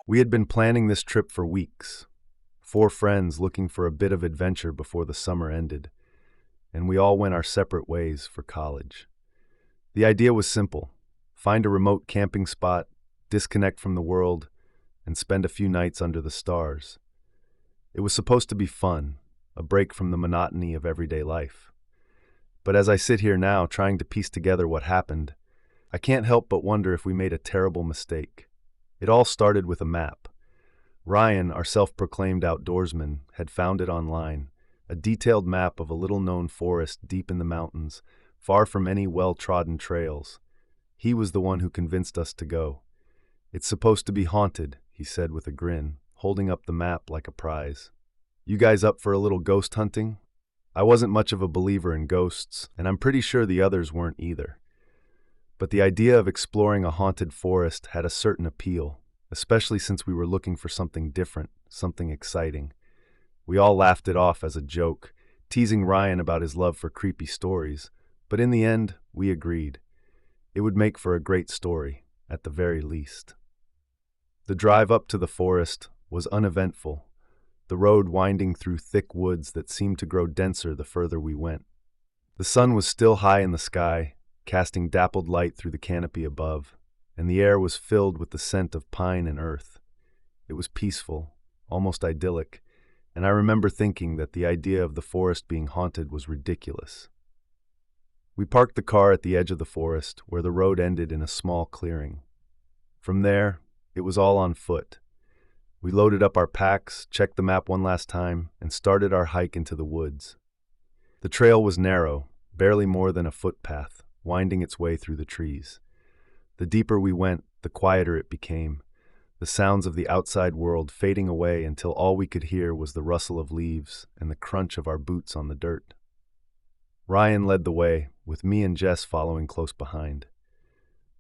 We had been planning this trip for weeks, four friends looking for a bit of adventure before the summer ended, and we all went our separate ways for college. The idea was simple: find a remote camping spot, disconnect from the world, and spend a few nights under the stars. It was supposed to be fun, a break from the monotony of everyday life. But as I sit here now trying to piece together what happened, I can't help but wonder if we made a terrible mistake. It all started with a map. Ryan, our self-proclaimed outdoorsman, had found it online, a detailed map of a little-known forest deep in the mountains, far from any well-trodden trails. He was the one who convinced us to go. "It's supposed to be haunted," he said with a grin, holding up the map like a prize. "You guys up for a little ghost hunting?" I wasn't much of a believer in ghosts, and I'm pretty sure the others weren't either. But the idea of exploring a haunted forest had a certain appeal, especially since we were looking for something different, something exciting. We all laughed it off as a joke, teasing Ryan about his love for creepy stories, but in the end, we agreed. It would make for a great story, at the very least. The drive up to the forest was uneventful, the road winding through thick woods that seemed to grow denser the further we went. The sun was still high in the sky, casting dappled light through the canopy above, and the air was filled with the scent of pine and earth. It was peaceful, almost idyllic, and I remember thinking that the idea of the forest being haunted was ridiculous. We parked the car at the edge of the forest, where the road ended in a small clearing. From there, it was all on foot. We loaded up our packs, checked the map one last time, and started our hike into the woods. The trail was narrow, barely more than a footpath, winding its way through the trees. The deeper we went, the quieter it became, the sounds of the outside world fading away until all we could hear was the rustle of leaves and the crunch of our boots on the dirt. Ryan led the way, with me and Jess following close behind.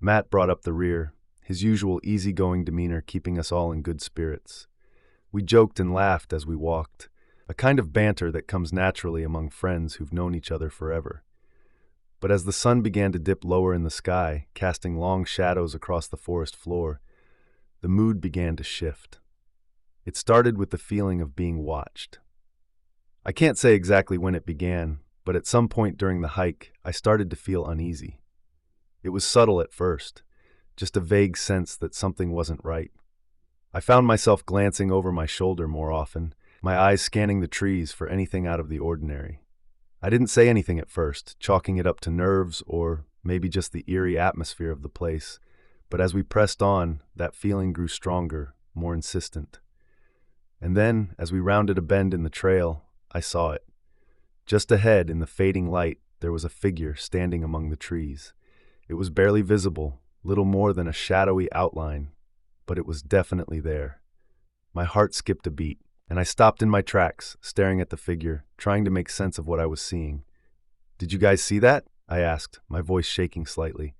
Matt brought up the rear, his usual easygoing demeanor keeping us all in good spirits. We joked and laughed as we walked, a kind of banter that comes naturally among friends who've known each other forever. But as the sun began to dip lower in the sky, casting long shadows across the forest floor, the mood began to shift. It started with the feeling of being watched. I can't say exactly when it began, but at some point during the hike, I started to feel uneasy. It was subtle at first, just a vague sense that something wasn't right. I found myself glancing over my shoulder more often, my eyes scanning the trees for anything out of the ordinary. I didn't say anything at first, chalking it up to nerves or maybe just the eerie atmosphere of the place, but as we pressed on, that feeling grew stronger, more insistent. And then, as we rounded a bend in the trail, I saw it. Just ahead, in the fading light, there was a figure standing among the trees. It was barely visible, little more than a shadowy outline, but it was definitely there. My heart skipped a beat, and I stopped in my tracks, staring at the figure, trying to make sense of what I was seeing. "Did you guys see that?" I asked, my voice shaking slightly.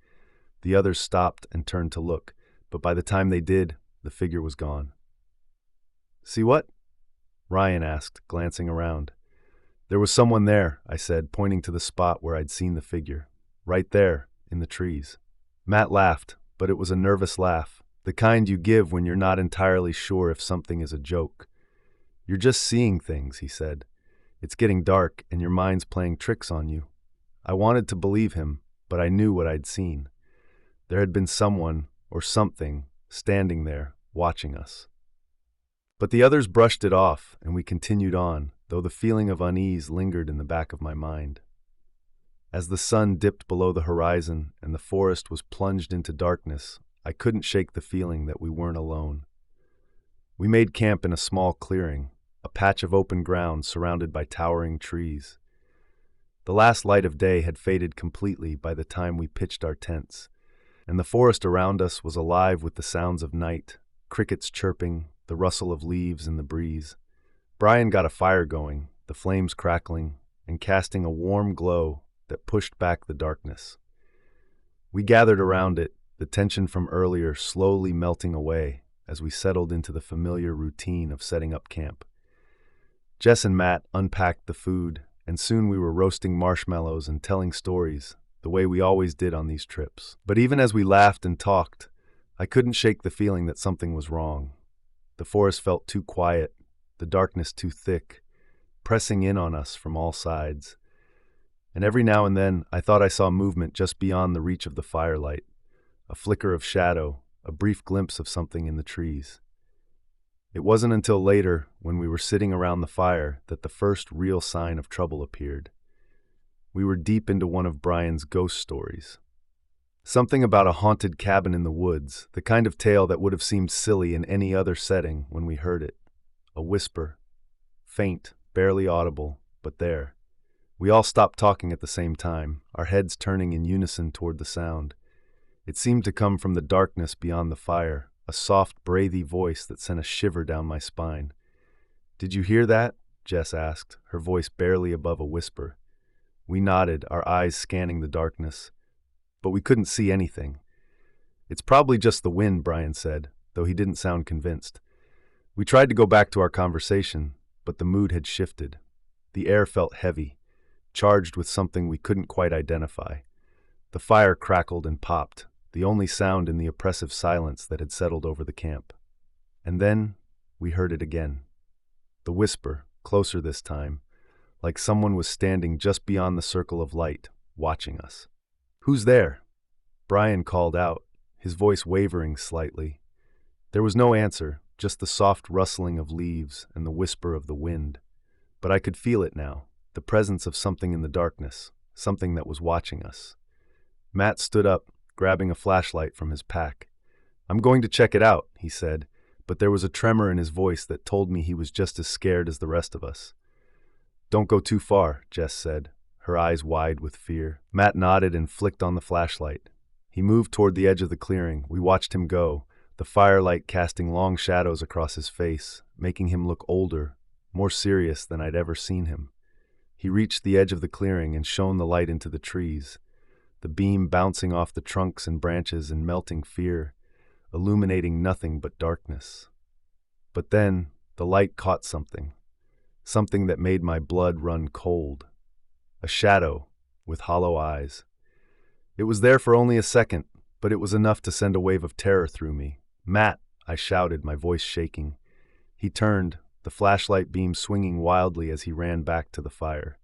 The others stopped and turned to look, but by the time they did, the figure was gone. "See what?" Ryan asked, glancing around. "There was someone there," I said, pointing to the spot where I'd seen the figure. "Right there, in the trees." Matt laughed, but it was a nervous laugh, the kind you give when you're not entirely sure if something is a joke. "You're just seeing things," he said. "It's getting dark and your mind's playing tricks on you." I wanted to believe him, but I knew what I'd seen. There had been someone, or something, standing there, watching us. But the others brushed it off, and we continued on, though the feeling of unease lingered in the back of my mind. As the sun dipped below the horizon and the forest was plunged into darkness, I couldn't shake the feeling that we weren't alone. We made camp in a small clearing, a patch of open ground surrounded by towering trees. The last light of day had faded completely by the time we pitched our tents, and the forest around us was alive with the sounds of night, crickets chirping, the rustle of leaves in the breeze. Brian got a fire going, the flames crackling, and casting a warm glow that pushed back the darkness. We gathered around it, the tension from earlier slowly melting away as we settled into the familiar routine of setting up camp. Jess and Matt unpacked the food, and soon we were roasting marshmallows and telling stories, the way we always did on these trips. But even as we laughed and talked, I couldn't shake the feeling that something was wrong. The forest felt too quiet, the darkness too thick, pressing in on us from all sides. And every now and then, I thought I saw movement just beyond the reach of the firelight, a flicker of shadow, a brief glimpse of something in the trees. It wasn't until later, when we were sitting around the fire, that the first real sign of trouble appeared. We were deep into one of Brian's ghost stories. Something about a haunted cabin in the woods, the kind of tale that would have seemed silly in any other setting when we heard it. A whisper, faint, barely audible, but there. We all stopped talking at the same time, our heads turning in unison toward the sound. It seemed to come from the darkness beyond the fire, a soft, breathy voice that sent a shiver down my spine. "Did you hear that?" Jess asked, her voice barely above a whisper. We nodded, our eyes scanning the darkness. But we couldn't see anything. "It's probably just the wind," Brian said, though he didn't sound convinced. We tried to go back to our conversation, but the mood had shifted. The air felt heavy, charged with something we couldn't quite identify. The fire crackled and popped, the only sound in the oppressive silence that had settled over the camp. And then we heard it again. The whisper, closer this time, like someone was standing just beyond the circle of light, watching us. "Who's there?" Brian called out, his voice wavering slightly. There was no answer, just the soft rustling of leaves and the whisper of the wind. But I could feel it now, the presence of something in the darkness, something that was watching us. Matt stood up, grabbing a flashlight from his pack. "I'm going to check it out," he said, but there was a tremor in his voice that told me he was just as scared as the rest of us. "Don't go too far," Jess said, her eyes wide with fear. Matt nodded and flicked on the flashlight. He moved toward the edge of the clearing. We watched him go, the firelight casting long shadows across his face, making him look older, more serious than I'd ever seen him. He reached the edge of the clearing and shone the light into the trees, the beam bouncing off the trunks and branches and melting fear, illuminating nothing but darkness. But then the light caught something that made my blood run cold. A shadow with hollow eyes. It was there for only a second, but it was enough to send a wave of terror through me. "Matt!" I shouted, my voice shaking. He turned, the flashlight beam swinging wildly as he ran back to the fire.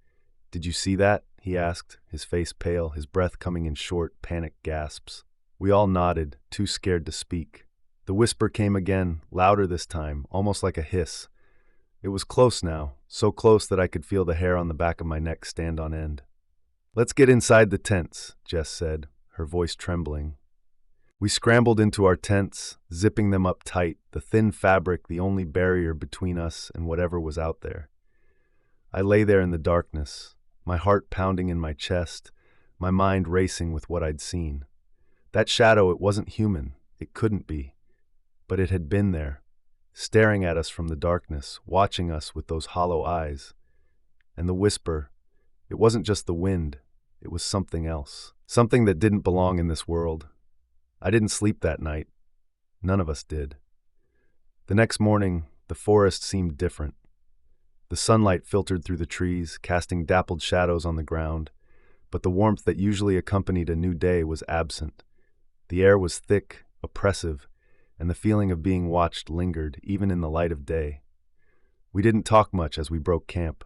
"Did you see that?" he asked, his face pale, his breath coming in short, panicked gasps. We all nodded, too scared to speak. The whisper came again, louder this time, almost like a hiss. It was close now, so close that I could feel the hair on the back of my neck stand on end. "Let's get inside the tents," Jess said, her voice trembling. We scrambled into our tents, zipping them up tight, the thin fabric the only barrier between us and whatever was out there. I lay there in the darkness, my heart pounding in my chest, my mind racing with what I'd seen. That shadow, it wasn't human, it couldn't be. But it had been there, staring at us from the darkness, watching us with those hollow eyes. And the whisper, it wasn't just the wind, it was something else. Something that didn't belong in this world. I didn't sleep that night. None of us did. The next morning, the forest seemed different. The sunlight filtered through the trees, casting dappled shadows on the ground, but the warmth that usually accompanied a new day was absent. The air was thick, oppressive, and the feeling of being watched lingered, even in the light of day. We didn't talk much as we broke camp,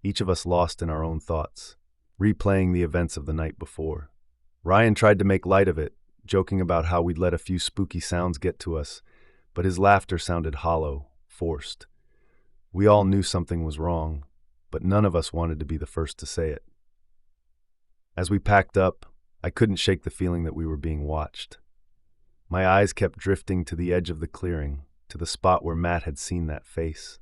each of us lost in our own thoughts, replaying the events of the night before. Ryan tried to make light of it, joking about how we'd let a few spooky sounds get to us, but his laughter sounded hollow, forced. We all knew something was wrong, but none of us wanted to be the first to say it. As we packed up, I couldn't shake the feeling that we were being watched. My eyes kept drifting to the edge of the clearing, to the spot where Matt had seen that face.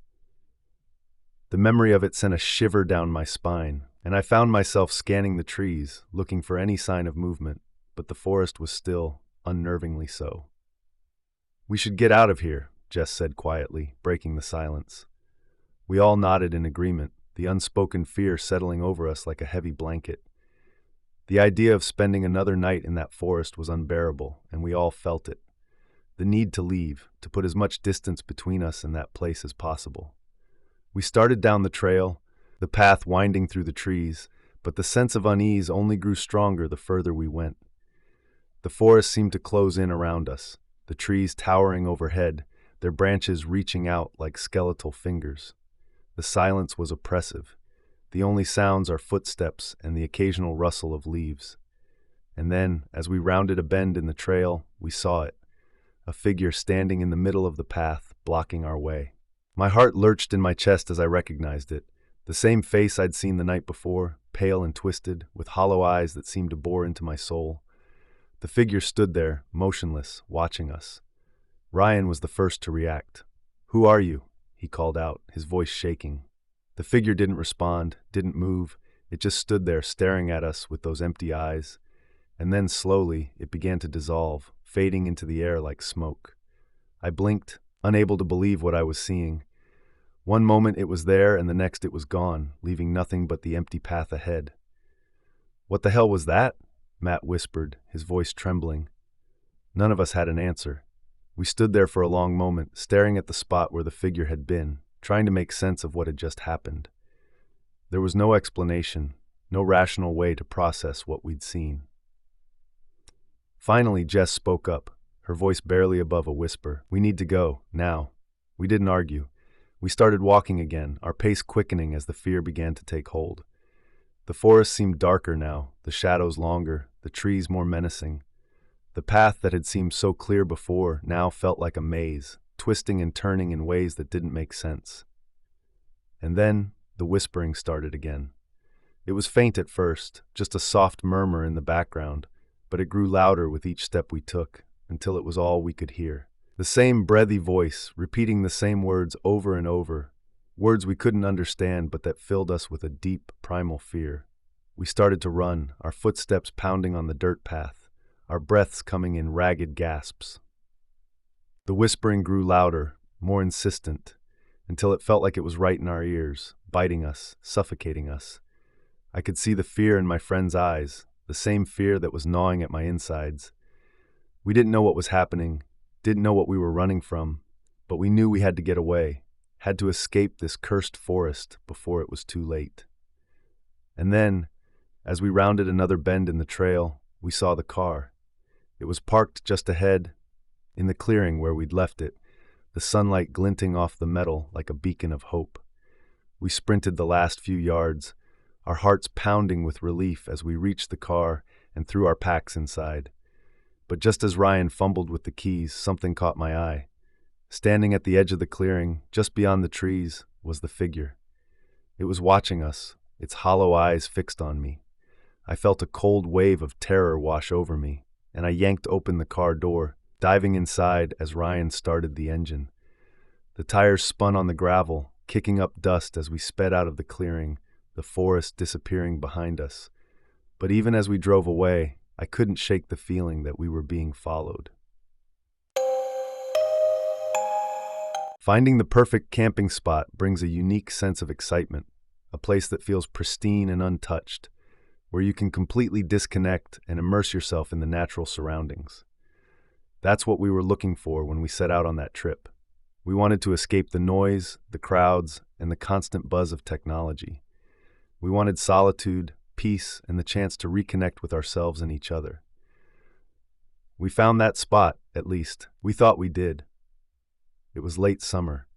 The memory of it sent a shiver down my spine, and I found myself scanning the trees, looking for any sign of movement, but the forest was still, unnervingly so. "We should get out of here," Jess said quietly, breaking the silence. We all nodded in agreement, the unspoken fear settling over us like a heavy blanket. The idea of spending another night in that forest was unbearable, and we all felt it. The need to leave, to put as much distance between us and that place as possible. We started down the trail, the path winding through the trees, but the sense of unease only grew stronger the further we went. The forest seemed to close in around us, the trees towering overhead, their branches reaching out like skeletal fingers. The silence was oppressive. The only sounds are footsteps and the occasional rustle of leaves. And then, as we rounded a bend in the trail, we saw it, a figure standing in the middle of the path, blocking our way. My heart lurched in my chest as I recognized it. The same face I'd seen the night before, pale and twisted, with hollow eyes that seemed to bore into my soul. The figure stood there, motionless, watching us. Ryan was the first to react. "Who are you?" he called out, his voice shaking. The figure didn't respond, didn't move. It just stood there staring at us with those empty eyes. And then slowly, it began to dissolve, fading into the air like smoke. I blinked, unable to believe what I was seeing. One moment it was there, and the next it was gone, leaving nothing but the empty path ahead. "What the hell was that?" Matt whispered, his voice trembling. None of us had an answer. We stood there for a long moment, staring at the spot where the figure had been, trying to make sense of what had just happened. There was no explanation, no rational way to process what we'd seen. Finally, Jess spoke up, her voice barely above a whisper. "We need to go, now." We didn't argue. We started walking again, our pace quickening as the fear began to take hold. The forest seemed darker now, the shadows longer, the trees more menacing. The path that had seemed so clear before now felt like a maze, twisting and turning in ways that didn't make sense. And then the whispering started again. It was faint at first, just a soft murmur in the background, but it grew louder with each step we took, until it was all we could hear. The same breathy voice, repeating the same words over and over, words we couldn't understand but that filled us with a deep, primal fear. We started to run, our footsteps pounding on the dirt path, our breaths coming in ragged gasps. The whispering grew louder, more insistent, until it felt like it was right in our ears, biting us, suffocating us. I could see the fear in my friend's eyes, the same fear that was gnawing at my insides. We didn't know what was happening, didn't know what we were running from, but we knew we had to get away, had to escape this cursed forest before it was too late. And then, as we rounded another bend in the trail, we saw the car. It was parked just ahead, in the clearing where we'd left it, the sunlight glinting off the metal like a beacon of hope. We sprinted the last few yards, our hearts pounding with relief as we reached the car and threw our packs inside. But just as Ryan fumbled with the keys, something caught my eye. Standing at the edge of the clearing, just beyond the trees, was the figure. It was watching us, its hollow eyes fixed on me. I felt a cold wave of terror wash over me, and I yanked open the car door, diving inside as Ryan started the engine. The tires spun on the gravel, kicking up dust as we sped out of the clearing, the forest disappearing behind us. But even as we drove away, I couldn't shake the feeling that we were being followed. Finding the perfect camping spot brings a unique sense of excitement, a place that feels pristine and untouched, where you can completely disconnect and immerse yourself in the natural surroundings. That's what we were looking for when we set out on that trip. We wanted to escape the noise, the crowds, and the constant buzz of technology. We wanted solitude, peace, and the chance to reconnect with ourselves and each other. We found that spot, at least. We thought we did. It was late summer,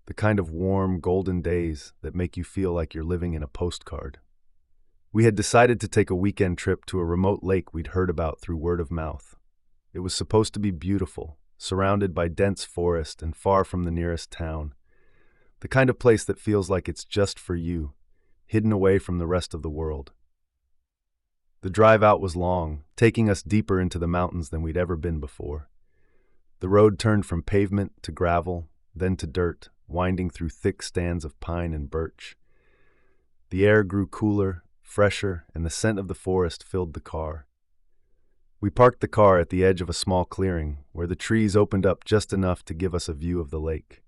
the kind of warm, golden days that make you feel like you're living in a postcard. We had decided to take a weekend trip to a remote lake we'd heard about through word of mouth. It was supposed to be beautiful, surrounded by dense forest and far from the nearest town. The kind of place that feels like it's just for you, hidden away from the rest of the world. The drive out was long, taking us deeper into the mountains than we'd ever been before. The road turned from pavement to gravel, then to dirt, winding through thick stands of pine and birch. The air grew cooler, fresher, and the scent of the forest filled the car. We parked the car at the edge of a small clearing, where the trees opened up just enough to give us a view of the lake.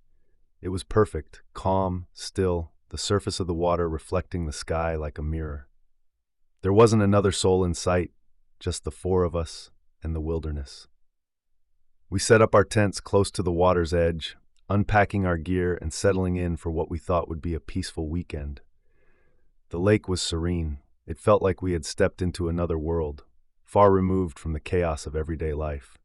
It was perfect, calm, still, the surface of the water reflecting the sky like a mirror. There wasn't another soul in sight, just the four of us and the wilderness. We set up our tents close to the water's edge, unpacking our gear and settling in for what we thought would be a peaceful weekend. The lake was serene. It felt like we had stepped into another world, far removed from the chaos of everyday life.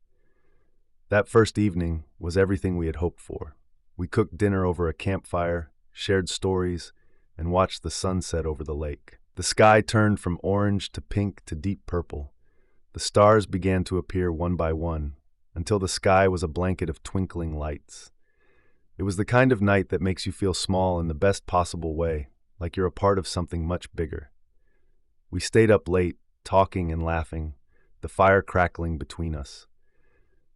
That first evening was everything we had hoped for. We cooked dinner over a campfire, shared stories, and watched the sunset over the lake. The sky turned from orange to pink to deep purple. The stars began to appear one by one, until the sky was a blanket of twinkling lights. It was the kind of night that makes you feel small in the best possible way, like you're a part of something much bigger. We stayed up late, talking and laughing, the fire crackling between us.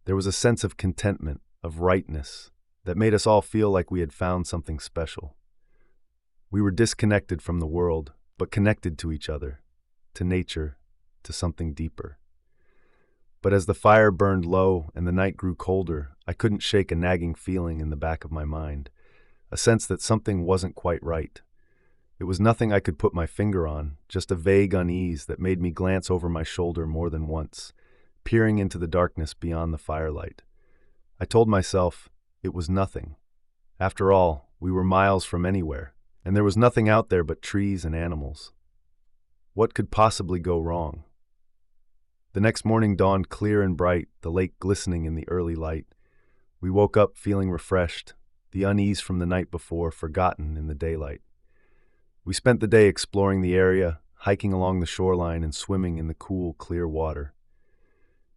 There was a sense of contentment, of rightness, that made us all feel like we had found something special. We were disconnected from the world, but connected to each other, to nature, to something deeper. But as the fire burned low and the night grew colder, I couldn't shake a nagging feeling in the back of my mind, a sense that something wasn't quite right. It was nothing I could put my finger on, just a vague unease that made me glance over my shoulder more than once, peering into the darkness beyond the firelight. I told myself it was nothing. After all, we were miles from anywhere, and there was nothing out there but trees and animals. What could possibly go wrong? The next morning dawned clear and bright, the lake glistening in the early light. We woke up feeling refreshed, the unease from the night before forgotten in the daylight. We spent the day exploring the area, hiking along the shoreline and swimming in the cool, clear water.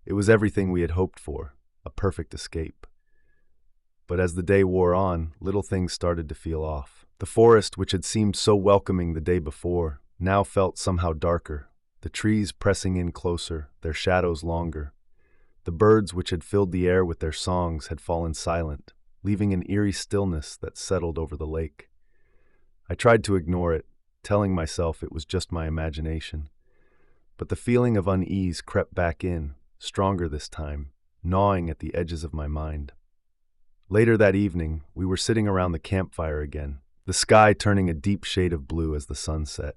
It was everything we had hoped for, a perfect escape. But as the day wore on, little things started to feel off. The forest, which had seemed so welcoming the day before, now felt somehow darker, the trees pressing in closer, their shadows longer. The birds which had filled the air with their songs had fallen silent, leaving an eerie stillness that settled over the lake. I tried to ignore it, telling myself it was just my imagination. But the feeling of unease crept back in, stronger this time, gnawing at the edges of my mind. Later that evening, we were sitting around the campfire again, the sky turning a deep shade of blue as the sun set.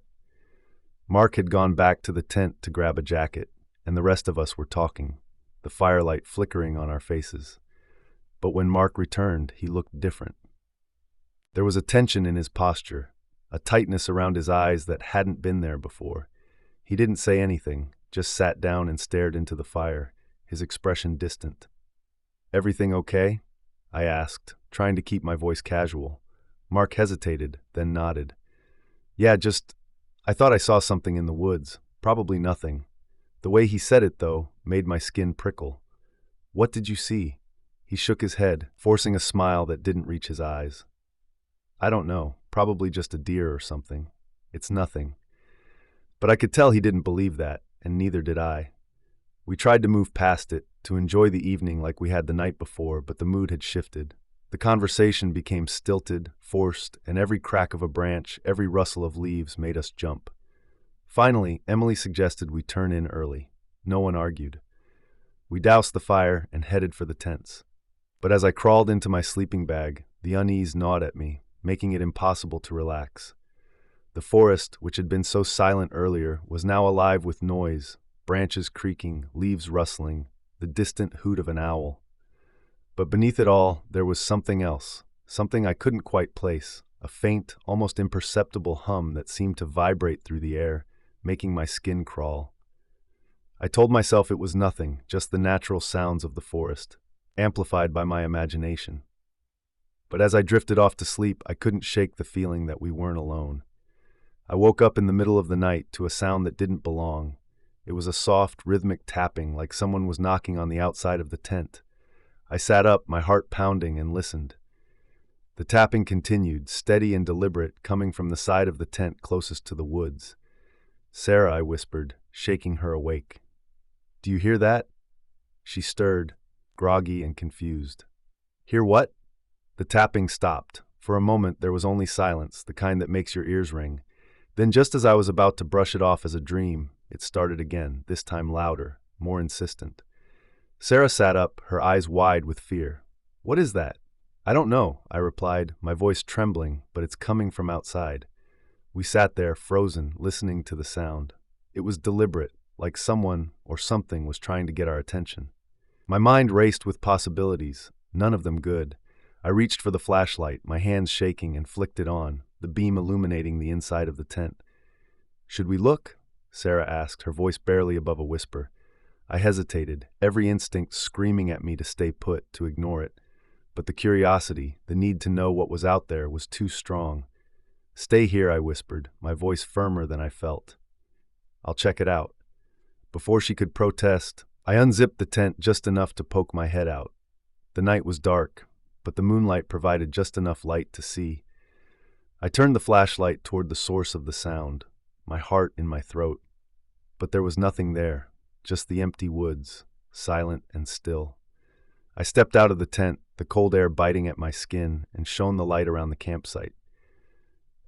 Mark had gone back to the tent to grab a jacket, and the rest of us were talking, the firelight flickering on our faces. But when Mark returned, he looked different. There was a tension in his posture, a tightness around his eyes that hadn't been there before. He didn't say anything, just sat down and stared into the fire, his expression distant. "Everything okay?" I asked, trying to keep my voice casual. Mark hesitated, then nodded. "Yeah, I thought I saw something in the woods, probably nothing." The way he said it, though, made my skin prickle. "What did you see?" He shook his head, forcing a smile that didn't reach his eyes. "I don't know, probably just a deer or something. It's nothing." But I could tell he didn't believe that, and neither did I. We tried to move past it, to enjoy the evening like we had the night before, but the mood had shifted. The conversation became stilted, forced, and every crack of a branch, every rustle of leaves made us jump. Finally, Emily suggested we turn in early. No one argued. We doused the fire and headed for the tents. But as I crawled into my sleeping bag, the unease gnawed at me, making it impossible to relax. The forest, which had been so silent earlier, was now alive with noise, branches creaking, leaves rustling, the distant hoot of an owl. But beneath it all, there was something else, something I couldn't quite place, a faint, almost imperceptible hum that seemed to vibrate through the air, making my skin crawl. I told myself it was nothing, just the natural sounds of the forest, amplified by my imagination. But as I drifted off to sleep, I couldn't shake the feeling that we weren't alone. I woke up in the middle of the night to a sound that didn't belong. It was a soft, rhythmic tapping, like someone was knocking on the outside of the tent. I sat up, my heart pounding, and listened. The tapping continued, steady and deliberate, coming from the side of the tent closest to the woods. "Sarah," I whispered, shaking her awake. "Do you hear that?" She stirred, groggy and confused. "Hear what?" The tapping stopped. For a moment there was only silence, the kind that makes your ears ring. Then, just as I was about to brush it off as a dream, it started again, this time louder, more insistent. Sarah sat up, her eyes wide with fear. "What is that?" "I don't know," I replied, my voice trembling, "but it's coming from outside." We sat there, frozen, listening to the sound. It was deliberate, like someone or something was trying to get our attention. My mind raced with possibilities, none of them good. I reached for the flashlight, my hands shaking, and flicked it on, the beam illuminating the inside of the tent. "Should we look?" Sarah asked, her voice barely above a whisper. I hesitated, every instinct screaming at me to stay put, to ignore it. But the curiosity, the need to know what was out there, was too strong. "Stay here," I whispered, my voice firmer than I felt. "I'll check it out." Before she could protest, I unzipped the tent just enough to poke my head out. The night was dark, but the moonlight provided just enough light to see. I turned the flashlight toward the source of the sound, my heart in my throat. But there was nothing there, just the empty woods, silent and still. I stepped out of the tent, the cold air biting at my skin, and shone the light around the campsite.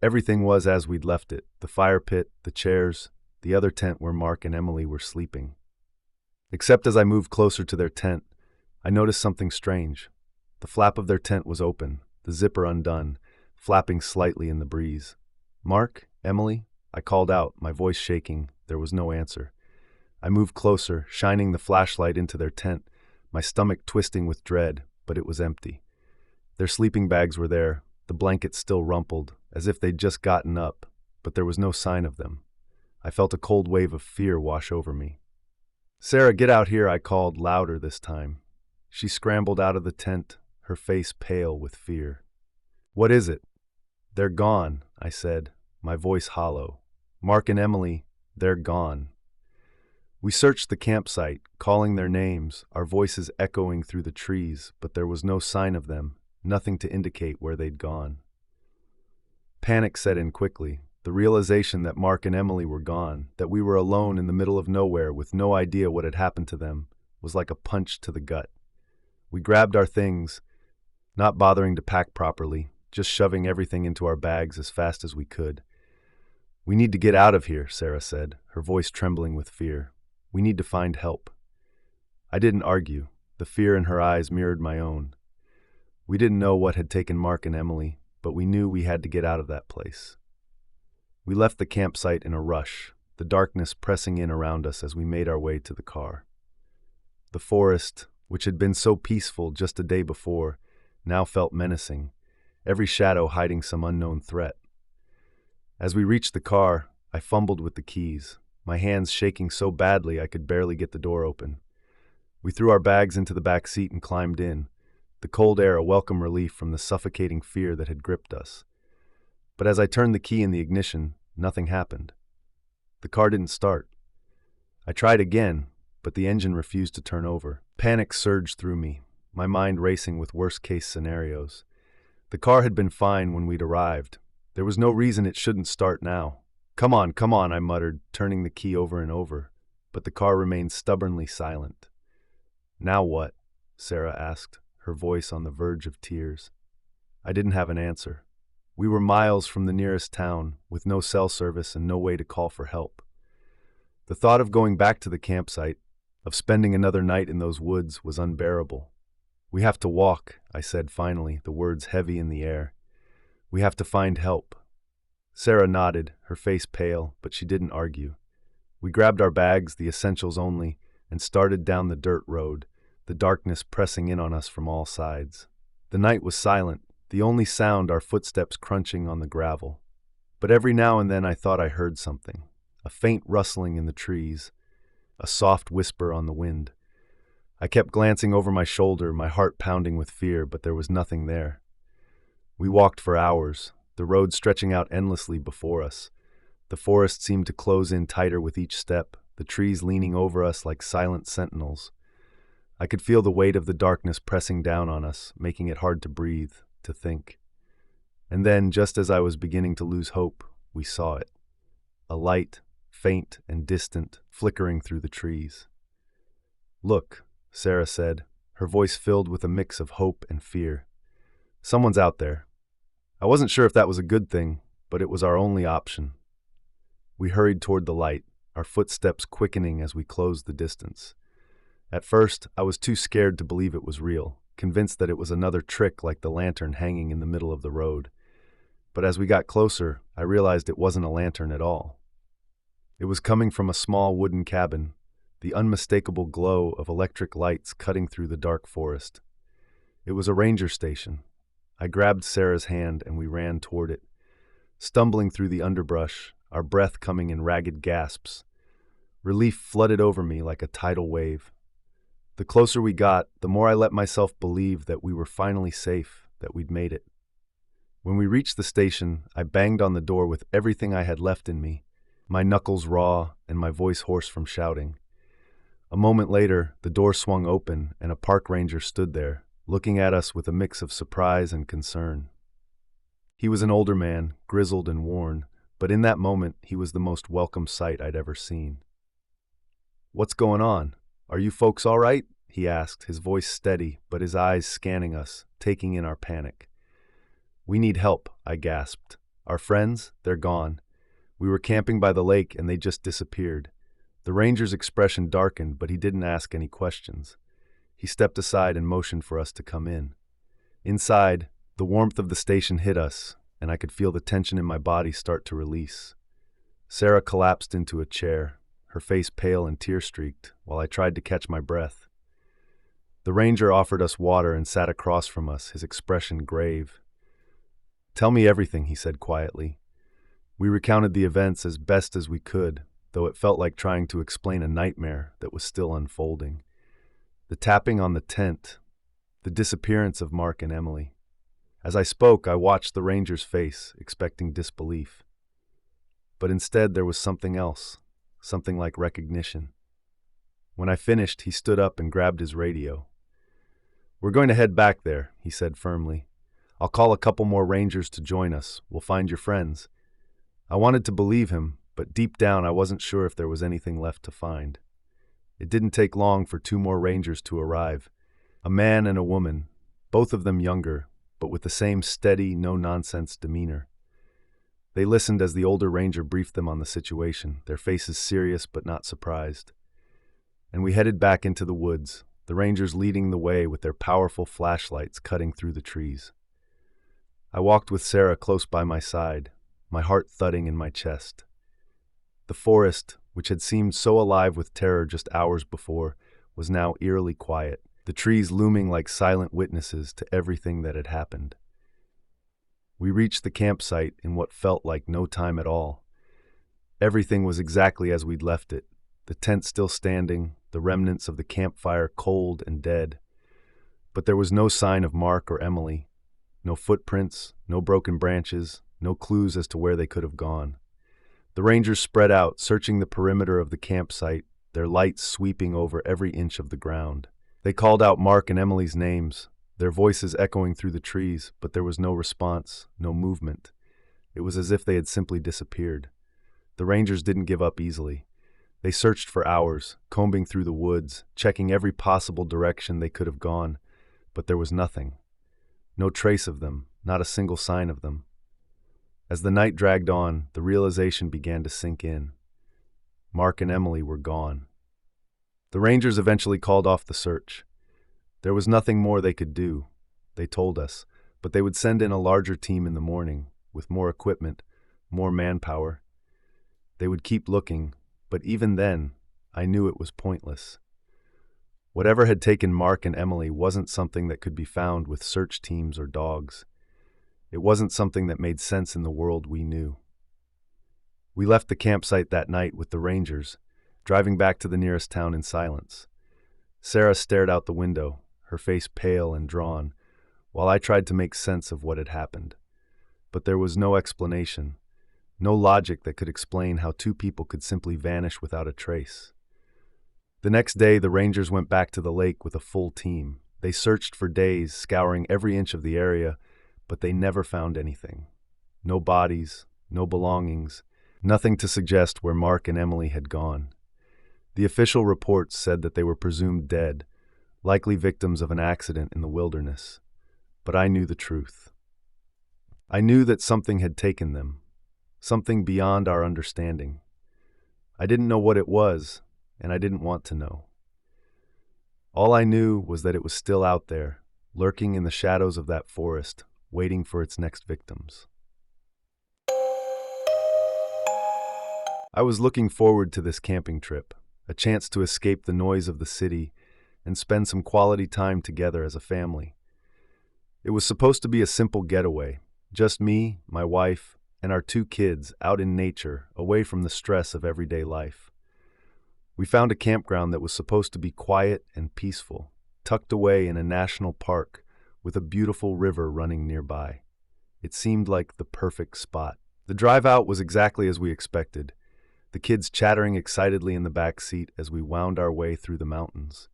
Everything was as we'd left it, the fire pit, the chairs, the other tent where Mark and Emily were sleeping. Except as I moved closer to their tent, I noticed something strange. The flap of their tent was open, the zipper undone, flapping slightly in the breeze. "Mark? Emily?" I called out, my voice shaking. There was no answer. I moved closer, shining the flashlight into their tent, my stomach twisting with dread, but it was empty. Their sleeping bags were there, the blankets still rumpled, as if they'd just gotten up, but there was no sign of them. I felt a cold wave of fear wash over me. "Sarah, get out here," I called, louder this time. She scrambled out of the tent, her face pale with fear. "What is it?" "They're gone," I said, my voice hollow. "Mark and Emily, they're gone." We searched the campsite, calling their names, our voices echoing through the trees, but there was no sign of them, nothing to indicate where they'd gone. Panic set in quickly, the realization that Mark and Emily were gone, that we were alone in the middle of nowhere with no idea what had happened to them, was like a punch to the gut. We grabbed our things, not bothering to pack properly, just shoving everything into our bags as fast as we could. "We need to get out of here," Sarah said, her voice trembling with fear. "We need to find help." I didn't argue. The fear in her eyes mirrored my own. We didn't know what had taken Mark and Emily, but we knew we had to get out of that place. We left the campsite in a rush, the darkness pressing in around us as we made our way to the car. The forest, which had been so peaceful just a day before, now felt menacing, every shadow hiding some unknown threat. As we reached the car, I fumbled with the keys, my hands shaking so badly I could barely get the door open. We threw our bags into the back seat and climbed in, the cold air a welcome relief from the suffocating fear that had gripped us. But as I turned the key in the ignition, nothing happened. The car didn't start. I tried again, but the engine refused to turn over. Panic surged through me, my mind racing with worst-case scenarios. The car had been fine when we'd arrived. There was no reason it shouldn't start now. Come on," I muttered, turning the key over and over, but the car remained stubbornly silent. "Now what?" Sarah asked, her voice on the verge of tears. I didn't have an answer. We were miles from the nearest town, with no cell service and no way to call for help. The thought of going back to the campsite, of spending another night in those woods, was unbearable. "We have to walk," I said finally, the words heavy in the air. "We have to find help." Sarah nodded, her face pale, but she didn't argue. We grabbed our bags, the essentials only, and started down the dirt road, the darkness pressing in on us from all sides. The night was silent, the only sound our footsteps crunching on the gravel. But every now and then I thought I heard something, a faint rustling in the trees, a soft whisper on the wind. I kept glancing over my shoulder, my heart pounding with fear, but there was nothing there. We walked for hours, the road stretching out endlessly before us. The forest seemed to close in tighter with each step, the trees leaning over us like silent sentinels. I could feel the weight of the darkness pressing down on us, making it hard to breathe, to think. And then, just as I was beginning to lose hope, we saw it. A light, faint and distant, flickering through the trees. "Look," Sarah said, her voice filled with a mix of hope and fear. "Someone's out there." I wasn't sure if that was a good thing, but it was our only option. We hurried toward the light, our footsteps quickening as we closed the distance. At first, I was too scared to believe it was real, convinced that it was another trick like the lantern hanging in the middle of the road. But as we got closer, I realized it wasn't a lantern at all. It was coming from a small wooden cabin, the unmistakable glow of electric lights cutting through the dark forest. It was a ranger station. I grabbed Sarah's hand and we ran toward it, stumbling through the underbrush, our breath coming in ragged gasps. Relief flooded over me like a tidal wave. The closer we got, the more I let myself believe that we were finally safe, that we'd made it. When we reached the station, I banged on the door with everything I had left in me, my knuckles raw and my voice hoarse from shouting. A moment later, the door swung open and a park ranger stood there, looking at us with a mix of surprise and concern. He was an older man, grizzled and worn, but in that moment, he was the most welcome sight I'd ever seen. "What's going on? Are you folks all right?" he asked, his voice steady, but his eyes scanning us, taking in our panic. "We need help," I gasped. "Our friends? They're gone. We were camping by the lake and they just disappeared." The ranger's expression darkened, but he didn't ask any questions. He stepped aside and motioned for us to come in. Inside, the warmth of the station hit us, and I could feel the tension in my body start to release. Sarah collapsed into a chair, her face pale and tear-streaked, while I tried to catch my breath. The ranger offered us water and sat across from us, his expression grave. "Tell me everything," he said quietly. We recounted the events as best as we could, though it felt like trying to explain a nightmare that was still unfolding. The tapping on the tent, the disappearance of Mark and Emily. As I spoke, I watched the ranger's face, expecting disbelief. But instead, there was something else, something like recognition. When I finished, he stood up and grabbed his radio. "We're going to head back there," he said firmly. "I'll call a couple more rangers to join us. We'll find your friends." I wanted to believe him, but deep down I wasn't sure if there was anything left to find. It didn't take long for two more rangers to arrive, a man and a woman, both of them younger, but with the same steady, no-nonsense demeanor. They listened as the older ranger briefed them on the situation, their faces serious but not surprised. And we headed back into the woods, the rangers leading the way with their powerful flashlights cutting through the trees. I walked with Sarah close by my side, my heart thudding in my chest. The forest, which had seemed so alive with terror just hours before, was now eerily quiet, the trees looming like silent witnesses to everything that had happened. We reached the campsite in what felt like no time at all. Everything was exactly as we'd left it, the tent still standing, the remnants of the campfire cold and dead. But there was no sign of Mark or Emily, no footprints, no broken branches, no clues as to where they could have gone. The rangers spread out, searching the perimeter of the campsite, their lights sweeping over every inch of the ground. They called out Mark and Emily's names, their voices echoing through the trees, but there was no response, no movement. It was as if they had simply disappeared. The rangers didn't give up easily. They searched for hours, combing through the woods, checking every possible direction they could have gone, but there was nothing. No trace of them, not a single sign of them. As the night dragged on, the realization began to sink in. Mark and Emily were gone. The rangers eventually called off the search. There was nothing more they could do, they told us, but they would send in a larger team in the morning, with more equipment, more manpower. They would keep looking, but even then, I knew it was pointless. Whatever had taken Mark and Emily wasn't something that could be found with search teams or dogs. It wasn't something that made sense in the world we knew. We left the campsite that night with the rangers, driving back to the nearest town in silence. Sarah stared out the window, her face pale and drawn, while I tried to make sense of what had happened. But there was no explanation, no logic that could explain how two people could simply vanish without a trace. The next day, the rangers went back to the lake with a full team. They searched for days, scouring every inch of the area, but they never found anything. No bodies, no belongings, nothing to suggest where Mark and Emily had gone. The official reports said that they were presumed dead, likely victims of an accident in the wilderness. But I knew the truth. I knew that something had taken them, something beyond our understanding. I didn't know what it was, and I didn't want to know. All I knew was that it was still out there, lurking in the shadows of that forest, waiting for its next victims. I was looking forward to this camping trip, a chance to escape the noise of the city and spend some quality time together as a family. It was supposed to be a simple getaway, just me, my wife, and our two kids out in nature, away from the stress of everyday life. We found a campground that was supposed to be quiet and peaceful, tucked away in a national park with a beautiful river running nearby. It seemed like the perfect spot. The drive out was exactly as we expected, the kids chattering excitedly in the back seat as we wound our way through the mountains.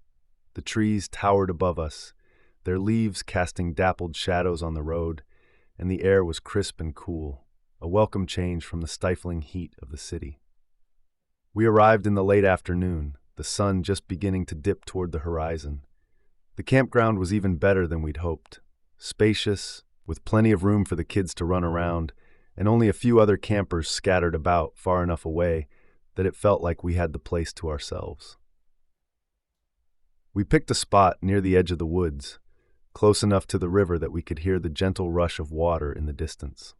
The trees towered above us, their leaves casting dappled shadows on the road, and the air was crisp and cool, a welcome change from the stifling heat of the city. We arrived in the late afternoon, the sun just beginning to dip toward the horizon. The campground was even better than we'd hoped. Spacious, with plenty of room for the kids to run around, and only a few other campers scattered about far enough away that it felt like we had the place to ourselves. We picked a spot near the edge of the woods, close enough to the river that we could hear the gentle rush of water in the distance.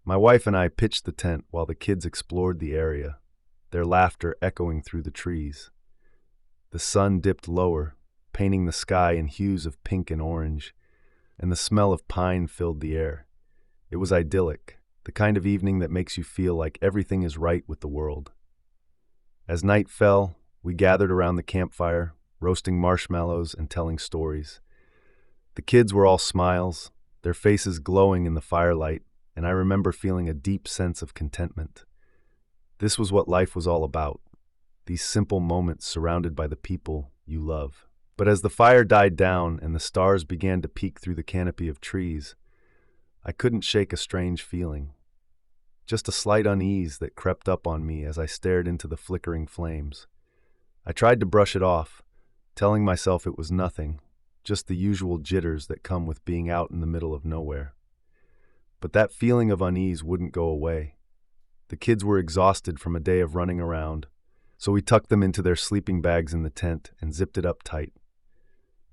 My wife and I pitched the tent while the kids explored the area, their laughter echoing through the trees. The sun dipped lower, painting the sky in hues of pink and orange, and the smell of pine filled the air. It was idyllic, the kind of evening that makes you feel like everything is right with the world. As night fell, we gathered around the campfire, roasting marshmallows and telling stories. The kids were all smiles, their faces glowing in the firelight, and I remember feeling a deep sense of contentment. This was what life was all about, these simple moments surrounded by the people you love. But as the fire died down and the stars began to peek through the canopy of trees, I couldn't shake a strange feeling. Just a slight unease that crept up on me as I stared into the flickering flames. I tried to brush it off, telling myself it was nothing, just the usual jitters that come with being out in the middle of nowhere. But that feeling of unease wouldn't go away. The kids were exhausted from a day of running around, so we tucked them into their sleeping bags in the tent and zipped it up tight.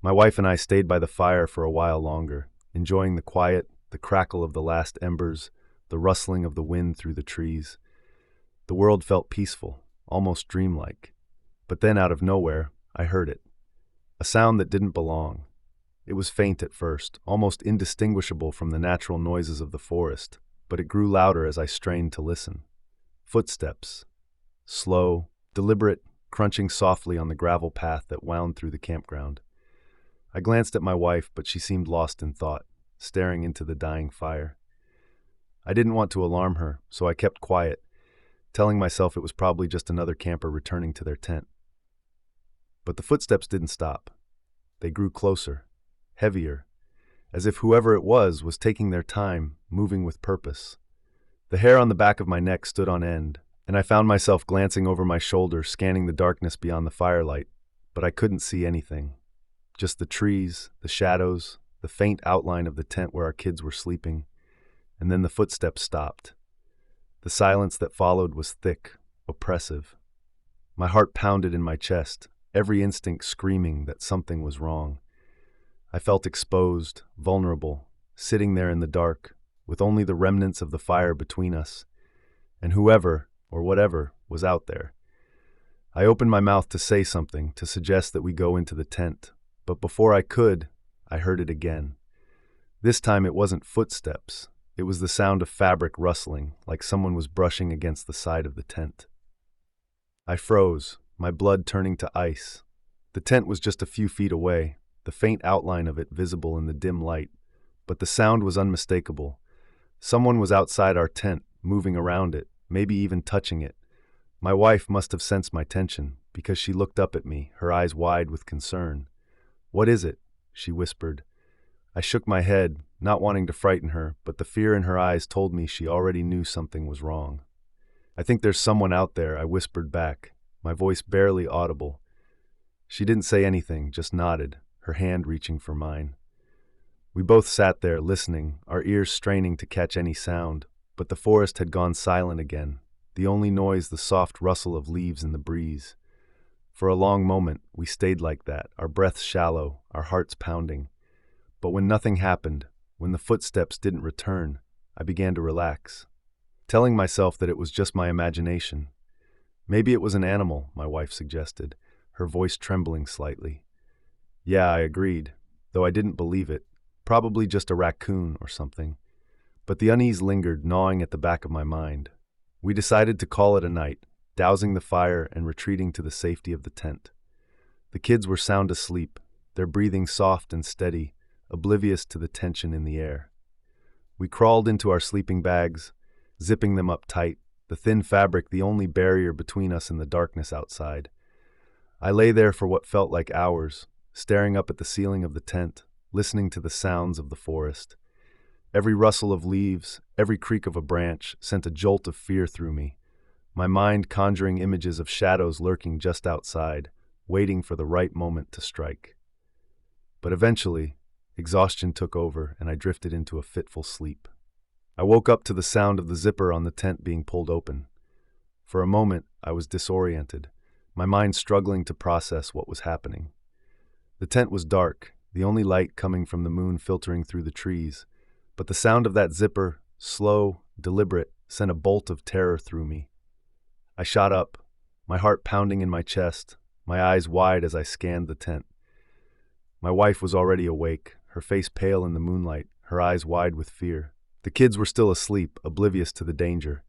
My wife and I stayed by the fire for a while longer, enjoying the quiet, the crackle of the last embers, the rustling of the wind through the trees. The world felt peaceful, almost dreamlike. But then out of nowhere, I heard it. A sound that didn't belong. It was faint at first, almost indistinguishable from the natural noises of the forest, but it grew louder as I strained to listen. Footsteps. Slow, deliberate, crunching softly on the gravel path that wound through the campground. I glanced at my wife, but she seemed lost in thought, staring into the dying fire. I didn't want to alarm her, so I kept quiet, telling myself it was probably just another camper returning to their tent. But the footsteps didn't stop. They grew closer, heavier, as if whoever it was taking their time, moving with purpose. The hair on the back of my neck stood on end, and I found myself glancing over my shoulder, scanning the darkness beyond the firelight, but I couldn't see anything. Just the trees, the shadows, the faint outline of the tent where our kids were sleeping, and then the footsteps stopped. The silence that followed was thick, oppressive. My heart pounded in my chest, every instinct screaming that something was wrong. I felt exposed, vulnerable, sitting there in the dark, with only the remnants of the fire between us, and whoever, or whatever, was out there. I opened my mouth to say something, to suggest that we go into the tent, but before I could, I heard it again. This time it wasn't footsteps. It was the sound of fabric rustling, like someone was brushing against the side of the tent. I froze, my blood turning to ice. The tent was just a few feet away, the faint outline of it visible in the dim light, but the sound was unmistakable. Someone was outside our tent, moving around it, maybe even touching it. My wife must have sensed my tension, because she looked up at me, her eyes wide with concern. "What is it?" she whispered. I shook my head, not wanting to frighten her, but the fear in her eyes told me she already knew something was wrong. "I think there's someone out there," I whispered back, my voice barely audible. She didn't say anything, just nodded, her hand reaching for mine. We both sat there, listening, our ears straining to catch any sound, but the forest had gone silent again, the only noise the soft rustle of leaves in the breeze. For a long moment, we stayed like that, our breaths shallow, our hearts pounding. But when nothing happened, when the footsteps didn't return, I began to relax, telling myself that it was just my imagination. Maybe it was an animal, my wife suggested, her voice trembling slightly. Yeah, I agreed, though I didn't believe it. Probably just a raccoon or something. But the unease lingered, gnawing at the back of my mind. We decided to call it a night, dousing the fire and retreating to the safety of the tent. The kids were sound asleep, their breathing soft and steady, oblivious to the tension in the air. We crawled into our sleeping bags, zipping them up tight, the thin fabric the only barrier between us and the darkness outside. I lay there for what felt like hours, staring up at the ceiling of the tent, listening to the sounds of the forest. Every rustle of leaves, every creak of a branch sent a jolt of fear through me, my mind conjuring images of shadows lurking just outside, waiting for the right moment to strike. But eventually, exhaustion took over and I drifted into a fitful sleep. I woke up to the sound of the zipper on the tent being pulled open. For a moment, I was disoriented, my mind struggling to process what was happening. The tent was dark, the only light coming from the moon filtering through the trees, but the sound of that zipper, slow, deliberate, sent a bolt of terror through me. I shot up, my heart pounding in my chest, my eyes wide as I scanned the tent. My wife was already awake, her face pale in the moonlight, her eyes wide with fear. The kids were still asleep, oblivious to the danger.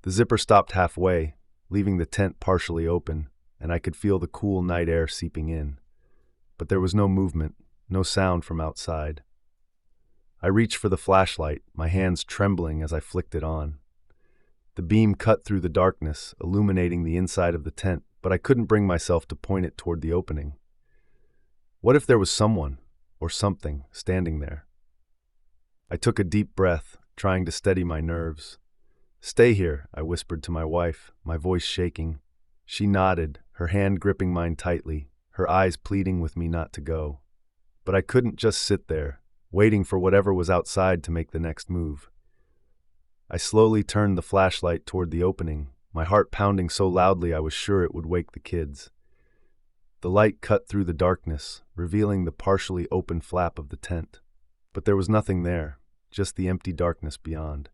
The zipper stopped halfway, leaving the tent partially open, and I could feel the cool night air seeping in. But there was no movement, no sound from outside. I reached for the flashlight, my hands trembling as I flicked it on. The beam cut through the darkness, illuminating the inside of the tent, but I couldn't bring myself to point it toward the opening. What if there was someone, or something, standing there? I took a deep breath, trying to steady my nerves. "Stay here," I whispered to my wife, my voice shaking. She nodded, her hand gripping mine tightly, her eyes pleading with me not to go. But I couldn't just sit there, waiting for whatever was outside to make the next move. I slowly turned the flashlight toward the opening, my heart pounding so loudly I was sure it would wake the kids. The light cut through the darkness, revealing the partially open flap of the tent. But there was nothing there, just the empty darkness beyond.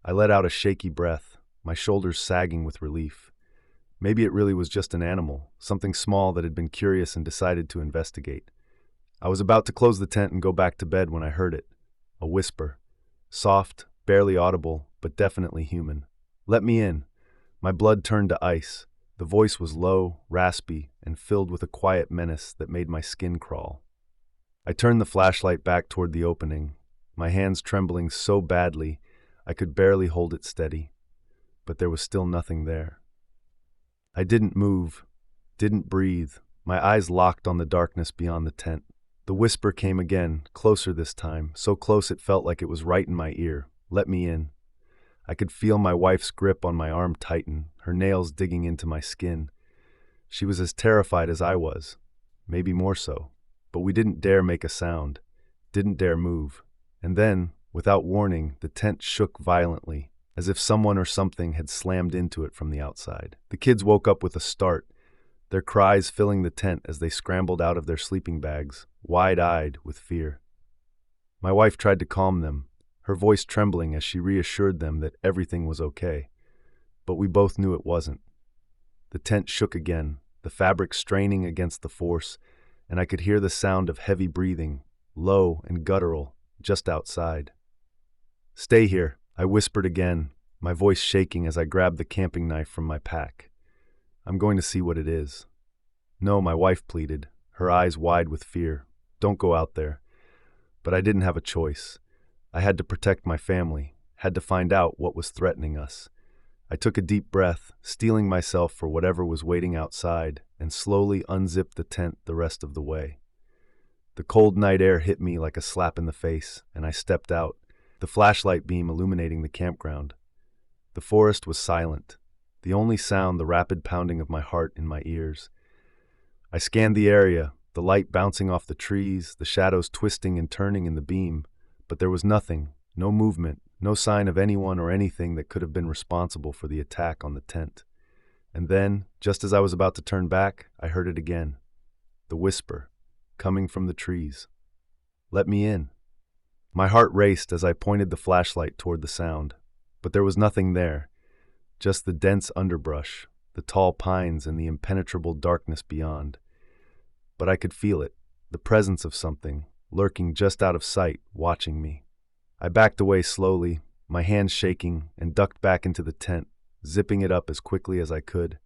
I let out a shaky breath, my shoulders sagging with relief. Maybe it really was just an animal, something small that had been curious and decided to investigate. I was about to close the tent and go back to bed when I heard it. A whisper. Soft, barely audible, but definitely human. "Let me in." My blood turned to ice. The voice was low, raspy, and filled with a quiet menace that made my skin crawl. I turned the flashlight back toward the opening, my hands trembling so badly I could barely hold it steady. But there was still nothing there. I didn't move, didn't breathe, my eyes locked on the darkness beyond the tent. The whisper came again, closer this time, so close it felt like it was right in my ear. "Let me in." I could feel my wife's grip on my arm tighten, her nails digging into my skin. She was as terrified as I was, maybe more so, but we didn't dare make a sound, didn't dare move. And then, without warning, the tent shook violently, as if someone or something had slammed into it from the outside. The kids woke up with a start, their cries filling the tent as they scrambled out of their sleeping bags, wide-eyed with fear. My wife tried to calm them, her voice trembling as she reassured them that everything was okay. But we both knew it wasn't. The tent shook again, the fabric straining against the force, and I could hear the sound of heavy breathing, low and guttural, just outside. "Stay here," I whispered again, my voice shaking as I grabbed the camping knife from my pack. "I'm going to see what it is." "No," my wife pleaded, her eyes wide with fear. "Don't go out there." But I didn't have a choice. I had to protect my family, had to find out what was threatening us. I took a deep breath, steeling myself for whatever was waiting outside, and slowly unzipped the tent the rest of the way. The cold night air hit me like a slap in the face, and I stepped out, the flashlight beam illuminating the campground. The forest was silent, the only sound the rapid pounding of my heart in my ears. I scanned the area, the light bouncing off the trees, the shadows twisting and turning in the beam, but there was nothing, no movement, no sign of anyone or anything that could have been responsible for the attack on the tent. And then, just as I was about to turn back, I heard it again. The whisper, coming from the trees. "Let me in." My heart raced as I pointed the flashlight toward the sound, but there was nothing there, just the dense underbrush, the tall pines, and the impenetrable darkness beyond. But I could feel it, the presence of something, lurking just out of sight, watching me. I backed away slowly, my hands shaking, and ducked back into the tent, zipping it up as quickly as I could.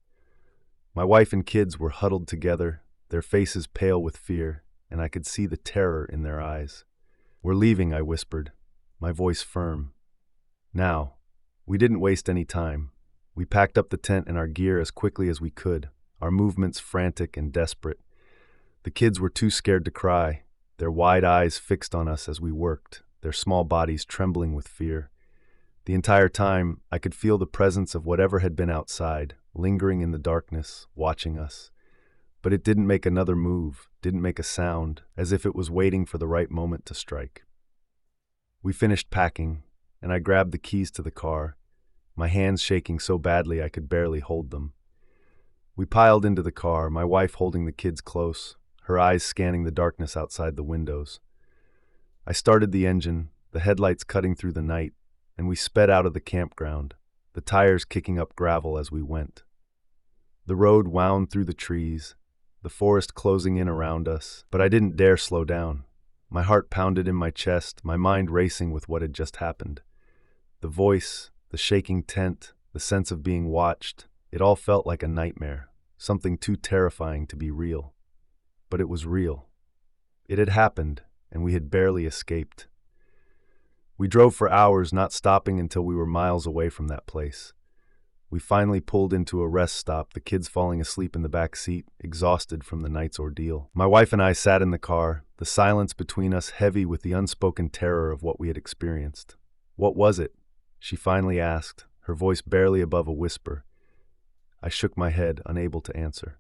My wife and kids were huddled together, their faces pale with fear, and I could see the terror in their eyes. "We're leaving," I whispered, my voice firm. Now, we didn't waste any time. We packed up the tent and our gear as quickly as we could, our movements frantic and desperate. The kids were too scared to cry, their wide eyes fixed on us as we worked, their small bodies trembling with fear. The entire time, I could feel the presence of whatever had been outside, lingering in the darkness, watching us. But it didn't make another move, didn't make a sound, as if it was waiting for the right moment to strike. We finished packing, and I grabbed the keys to the car, my hands shaking so badly I could barely hold them. We piled into the car, my wife holding the kids close, her eyes scanning the darkness outside the windows. I started the engine, the headlights cutting through the night, and we sped out of the campground, the tires kicking up gravel as we went. The road wound through the trees, the forest closing in around us, but I didn't dare slow down. My heart pounded in my chest, my mind racing with what had just happened. The voice, the shaking tent, the sense of being watched, it all felt like a nightmare, something too terrifying to be real. But it was real. It had happened, and we had barely escaped. We drove for hours, not stopping until we were miles away from that place. We finally pulled into a rest stop, the kids falling asleep in the back seat, exhausted from the night's ordeal. My wife and I sat in the car, the silence between us heavy with the unspoken terror of what we had experienced. "What was it?" she finally asked, her voice barely above a whisper. I shook my head, unable to answer.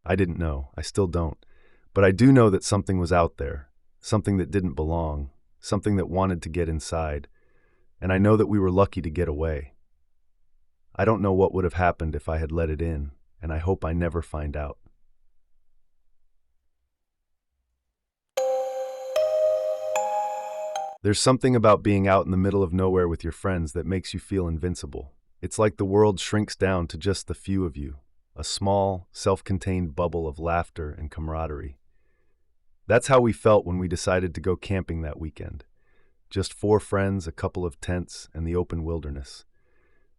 I didn't know. I still don't. But I do know that something was out there, something that didn't belong, something that wanted to get inside. And I know that we were lucky to get away. I don't know what would have happened if I had let it in, and I hope I never find out. There's something about being out in the middle of nowhere with your friends that makes you feel invincible. It's like the world shrinks down to just the few of you, a small, self-contained bubble of laughter and camaraderie. That's how we felt when we decided to go camping that weekend. Just 4 friends, a couple of tents, and the open wilderness.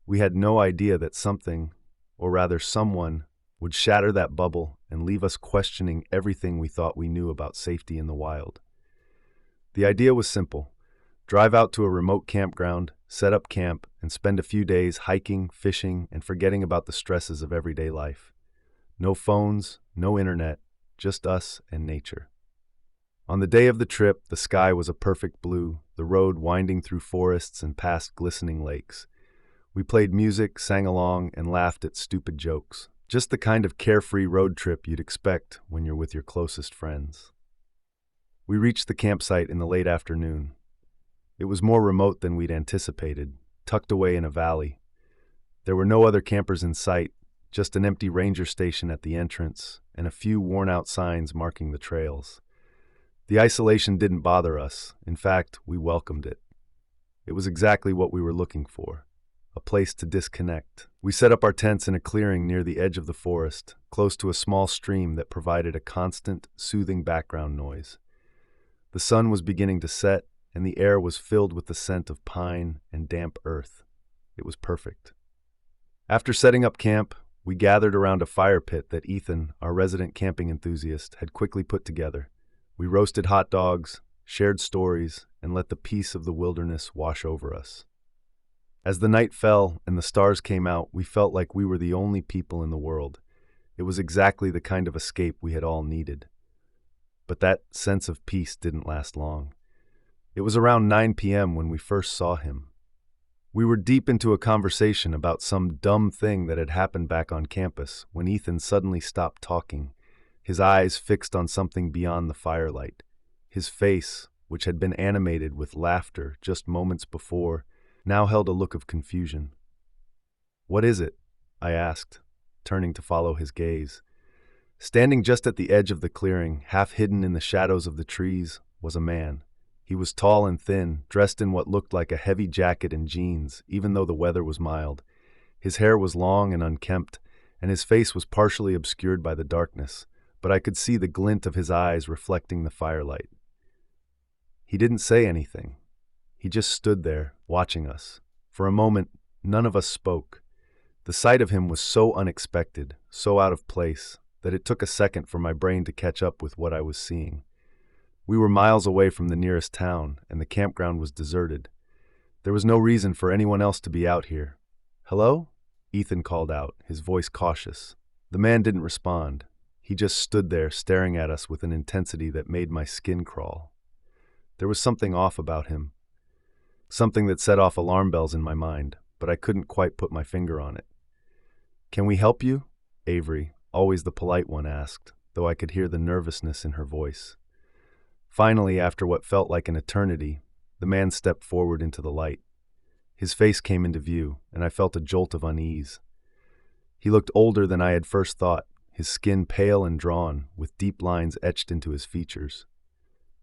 We had no idea that something, or rather someone, would shatter that bubble and leave us questioning everything we thought we knew about safety in the wild. The idea was simple. Drive out to a remote campground, set up camp, and spend a few days hiking, fishing, and forgetting about the stresses of everyday life. No phones, no internet, just us and nature. On the day of the trip, the sky was a perfect blue, the road winding through forests and past glistening lakes. We played music, sang along, and laughed at stupid jokes. Just the kind of carefree road trip you'd expect when you're with your closest friends. We reached the campsite in the late afternoon. It was more remote than we'd anticipated, tucked away in a valley. There were no other campers in sight, just an empty ranger station at the entrance and a few worn-out signs marking the trails. The isolation didn't bother us. In fact, we welcomed it. It was exactly what we were looking for. A place to disconnect. We set up our tents in a clearing near the edge of the forest, close to a small stream that provided a constant, soothing background noise. The sun was beginning to set, and the air was filled with the scent of pine and damp earth. It was perfect. After setting up camp, we gathered around a fire pit that Ethan, our resident camping enthusiast, had quickly put together. We roasted hot dogs, shared stories, and let the peace of the wilderness wash over us. As the night fell and the stars came out, we felt like we were the only people in the world. It was exactly the kind of escape we had all needed. But that sense of peace didn't last long. It was around 9 p.m. when we first saw him. We were deep into a conversation about some dumb thing that had happened back on campus when Ethan suddenly stopped talking, his eyes fixed on something beyond the firelight. His face, which had been animated with laughter just moments before, now held a look of confusion. "What is it?" I asked, turning to follow his gaze. Standing just at the edge of the clearing, half hidden in the shadows of the trees, was a man. He was tall and thin, dressed in what looked like a heavy jacket and jeans, even though the weather was mild. His hair was long and unkempt, and his face was partially obscured by the darkness, but I could see the glint of his eyes reflecting the firelight. He didn't say anything. He just stood there, watching us. For a moment, None of us spoke. The sight of him was so unexpected, so out of place, that it took a second for my brain to catch up with what I was seeing. We were miles away from the nearest town, and the campground was deserted. There was no reason for anyone else to be out here. "Hello?" Ethan called out, his voice cautious. The man didn't respond. He just stood there staring at us with an intensity that made my skin crawl. There was something off about him, something that set off alarm bells in my mind, but I couldn't quite put my finger on it. "Can we help you?" Avery, always the polite one, asked, though I could hear the nervousness in her voice. Finally, after what felt like an eternity, the man stepped forward into the light. His face came into view, and I felt a jolt of unease. He looked older than I had first thought, his skin pale and drawn, with deep lines etched into his features.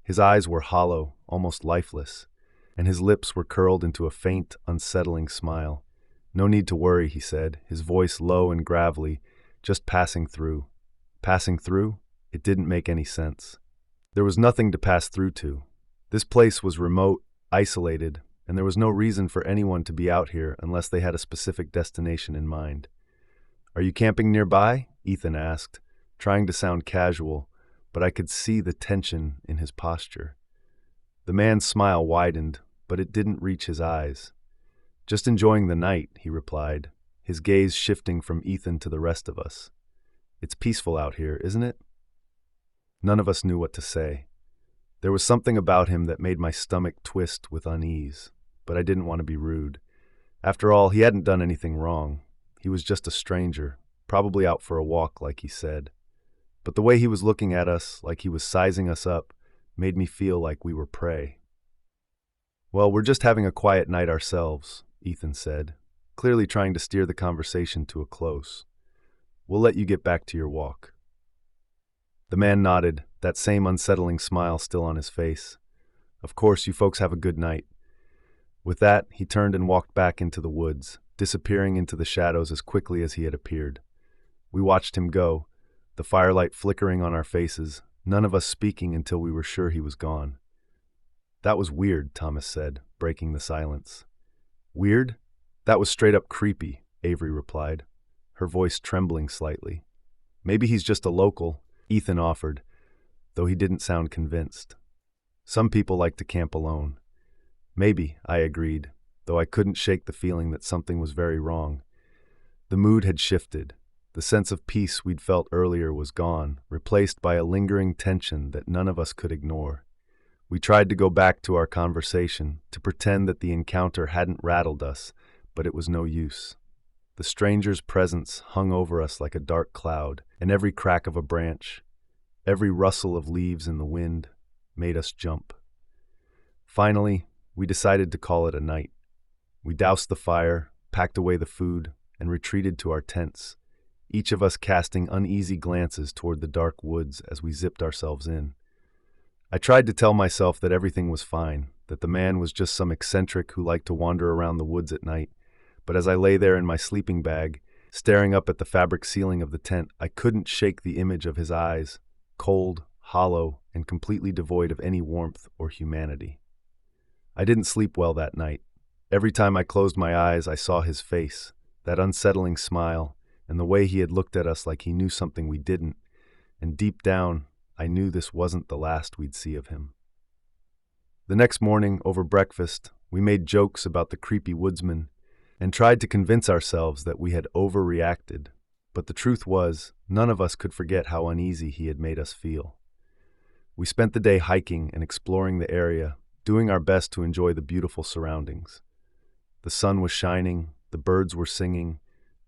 His eyes were hollow, almost lifeless, and his lips were curled into a faint, unsettling smile. "No need to worry," he said, his voice low and gravelly, "just passing through." Passing through? It didn't make any sense. There was nothing to pass through to. This place was remote, isolated, and there was no reason for anyone to be out here unless they had a specific destination in mind. "Are you camping nearby?" Ethan asked, trying to sound casual, but I could see the tension in his posture. The man's smile widened, but it didn't reach his eyes. "Just enjoying the night," he replied, his gaze shifting from Ethan to the rest of us. "It's peaceful out here, isn't it?" None of us knew what to say. There was something about him that made my stomach twist with unease, but I didn't want to be rude. After all, he hadn't done anything wrong. He was just a stranger, probably out for a walk, like he said. But the way he was looking at us, like he was sizing us up, made me feel like we were prey. "Well, we're just having a quiet night ourselves," Ethan said, clearly trying to steer the conversation to a close. "We'll let you get back to your walk." The man nodded, that same unsettling smile still on his face. "Of course, you folks have a good night." With that, he turned and walked back into the woods, disappearing into the shadows as quickly as he had appeared. We watched him go, the firelight flickering on our faces, none of us speaking until we were sure he was gone. "That was weird," Thomas said, breaking the silence. "Weird? That was straight up creepy," Avery replied, her voice trembling slightly. "Maybe he's just a local," Ethan offered, though he didn't sound convinced. "Some people like to camp alone." "Maybe," I agreed, though I couldn't shake the feeling that something was very wrong. The mood had shifted. The sense of peace we'd felt earlier was gone, replaced by a lingering tension that none of us could ignore. We tried to go back to our conversation, to pretend that the encounter hadn't rattled us, but it was no use. The stranger's presence hung over us like a dark cloud, and every crack of a branch, every rustle of leaves in the wind, made us jump. Finally, we decided to call it a night. We doused the fire, packed away the food, and retreated to our tents, each of us casting uneasy glances toward the dark woods as we zipped ourselves in. I tried to tell myself that everything was fine, that the man was just some eccentric who liked to wander around the woods at night, but as I lay there in my sleeping bag, staring up at the fabric ceiling of the tent, I couldn't shake the image of his eyes, cold, hollow, and completely devoid of any warmth or humanity. I didn't sleep well that night. Every time I closed my eyes, I saw his face, that unsettling smile, and the way he had looked at us like he knew something we didn't, and deep down, I knew this wasn't the last we'd see of him. The next morning, over breakfast, we made jokes about the creepy woodsman and tried to convince ourselves that we had overreacted, but the truth was, none of us could forget how uneasy he had made us feel. We spent the day hiking and exploring the area, doing our best to enjoy the beautiful surroundings. The sun was shining, the birds were singing,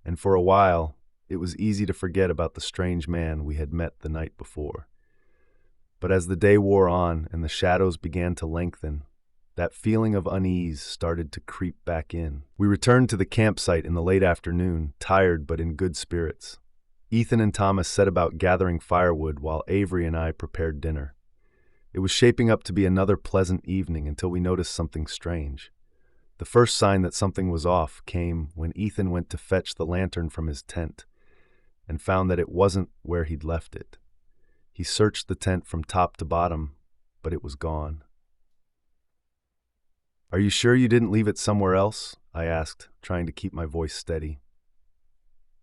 and for a while, it was easy to forget about the strange man we had met the night before. But as the day wore on and the shadows began to lengthen, that feeling of unease started to creep back in. We returned to the campsite in the late afternoon, tired but in good spirits. Ethan and Thomas set about gathering firewood while Avery and I prepared dinner. It was shaping up to be another pleasant evening until we noticed something strange. The first sign that something was off came when Ethan went to fetch the lantern from his tent and found that it wasn't where he'd left it. He searched the tent from top to bottom, but it was gone. Are you sure you didn't leave it somewhere else? I asked, trying to keep my voice steady.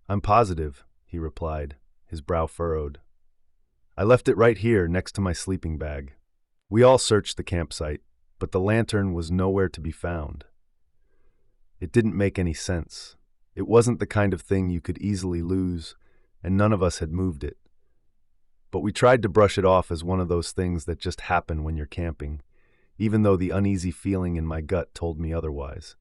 I'm positive, he replied, his brow furrowed. I left it right here next to my sleeping bag. We all searched the campsite, but the lantern was nowhere to be found. It didn't make any sense. It wasn't the kind of thing you could easily lose, and none of us had moved it. But we tried to brush it off as one of those things that just happen when you're camping, even though the uneasy feeling in my gut told me otherwise.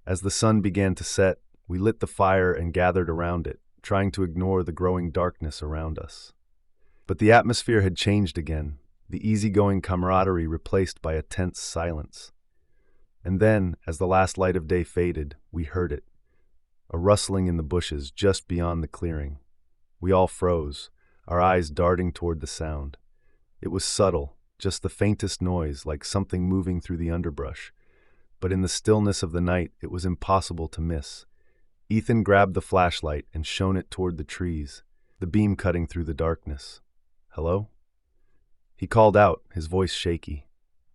As the sun began to set, we lit the fire and gathered around it, trying to ignore the growing darkness around us. But the atmosphere had changed again, the easygoing camaraderie replaced by a tense silence. And then, as the last light of day faded, we heard it, a rustling in the bushes just beyond the clearing. We all froze, our eyes darting toward the sound. It was subtle, just the faintest noise, like something moving through the underbrush. But in the stillness of the night, it was impossible to miss. Ethan grabbed the flashlight and shone it toward the trees, the beam cutting through the darkness. Hello? He called out, his voice shaky.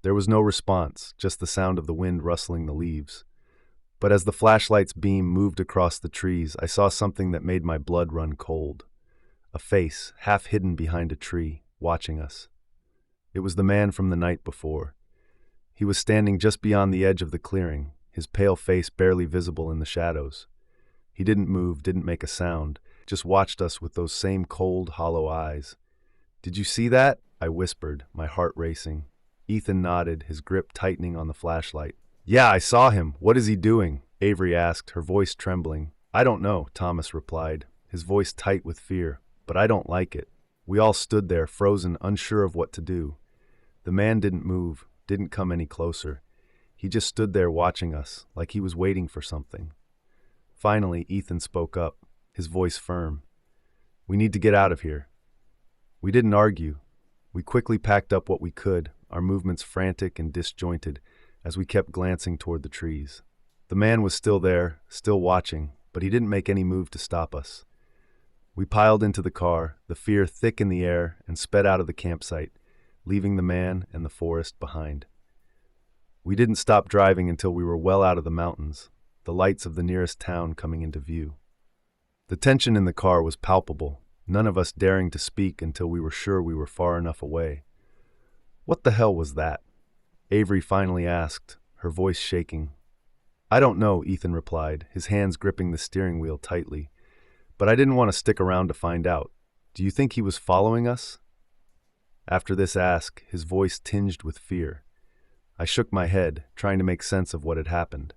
There was no response, just the sound of the wind rustling the leaves. But as the flashlight's beam moved across the trees, I saw something that made my blood run cold. A face, half hidden behind a tree, watching us. It was the man from the night before. He was standing just beyond the edge of the clearing, his pale face barely visible in the shadows. He didn't move, didn't make a sound, just watched us with those same cold, hollow eyes. "Did you see that?" I whispered, my heart racing. Ethan nodded, his grip tightening on the flashlight. "Yeah, I saw him. What is he doing?" Avery asked, her voice trembling. "I don't know," Thomas replied, his voice tight with fear. "But I don't like it." We all stood there, frozen, unsure of what to do. The man didn't move, didn't come any closer. He just stood there watching us, like he was waiting for something. Finally, Ethan spoke up, his voice firm. "We need to get out of here." We didn't argue. We quickly packed up what we could, our movements frantic and disjointed, as we kept glancing toward the trees. The man was still there, still watching, but he didn't make any move to stop us. We piled into the car, the fear thick in the air, and sped out of the campsite, leaving the man and the forest behind. We didn't stop driving until we were well out of the mountains, the lights of the nearest town coming into view. The tension in the car was palpable, none of us daring to speak until we were sure we were far enough away. "What the hell was that?" Avery finally asked, her voice shaking. "I don't know," Ethan replied, his hands gripping the steering wheel tightly. "But I didn't want to stick around to find out. Do you think he was following us?" After this ask, his voice tinged with fear. I shook my head, trying to make sense of what had happened.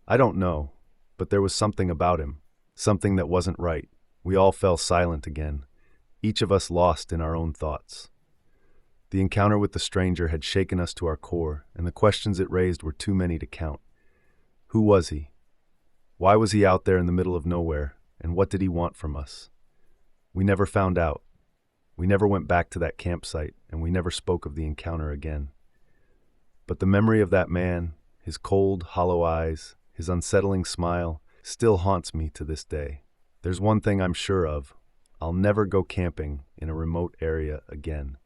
"I don't know, but there was something about him, something that wasn't right." We all fell silent again, each of us lost in our own thoughts. The encounter with the stranger had shaken us to our core, and the questions it raised were too many to count. Who was he? Why was he out there in the middle of nowhere, and what did he want from us? We never found out. We never went back to that campsite, and we never spoke of the encounter again. But the memory of that man, his cold, hollow eyes, his unsettling smile, still haunts me to this day. There's one thing I'm sure of: I'll never go camping in a remote area again.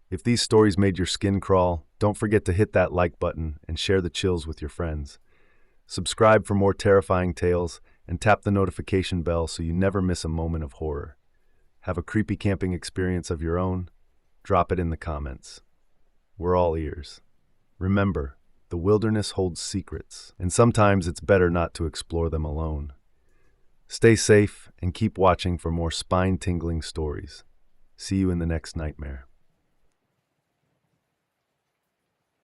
If these stories made your skin crawl, don't forget to hit that like button and share the chills with your friends. Subscribe for more terrifying tales and tap the notification bell so you never miss a moment of horror. Have a creepy camping experience of your own? Drop it in the comments. We're all ears. Remember, the wilderness holds secrets, and sometimes it's better not to explore them alone. Stay safe and keep watching for more spine-tingling stories. See you in the next nightmare.